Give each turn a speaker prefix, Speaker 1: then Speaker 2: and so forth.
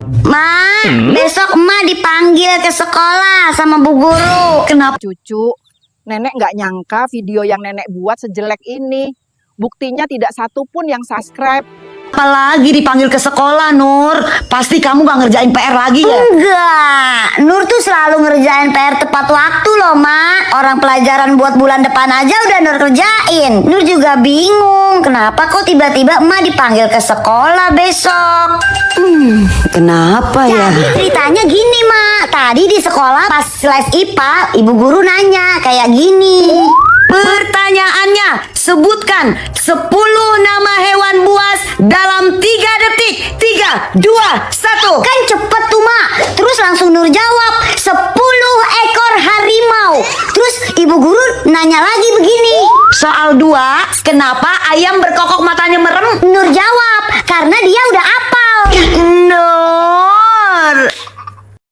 Speaker 1: Ma, besok emak dipanggil ke sekolah sama bu guru.
Speaker 2: Kenapa cucu? Nenek nggak nyangka video yang nenek buat sejelek ini. Buktinya tidak satu pun yang subscribe.
Speaker 3: Apalagi dipanggil ke sekolah, Nur. Pasti kamu gak ngerjain PR lagi ya?
Speaker 1: Enggak, Nur tuh selalu ngerjain PR tepat waktu loh, Mak. Orang pelajaran buat bulan depan aja udah Nur kerjain. Nur juga bingung, kenapa kok tiba-tiba emak dipanggil ke sekolah besok.
Speaker 3: Kenapa ya?
Speaker 1: Jadi ceritanya gini, Mak. Tadi di sekolah pas les IPA, ibu guru nanya kayak gini.
Speaker 3: Pertanyaannya, sebutkan 10 nama hewan buas dalam 3 detik. 3, 2, 1.
Speaker 1: Kan cepet tuh, Mak. Terus langsung Nur jawab 10 ekor harimau. Terus ibu guru nanya lagi begini.
Speaker 3: Soal 2, kenapa ayam berkokok matanya merem?
Speaker 1: Nur jawab karena dia udah apal.
Speaker 3: No.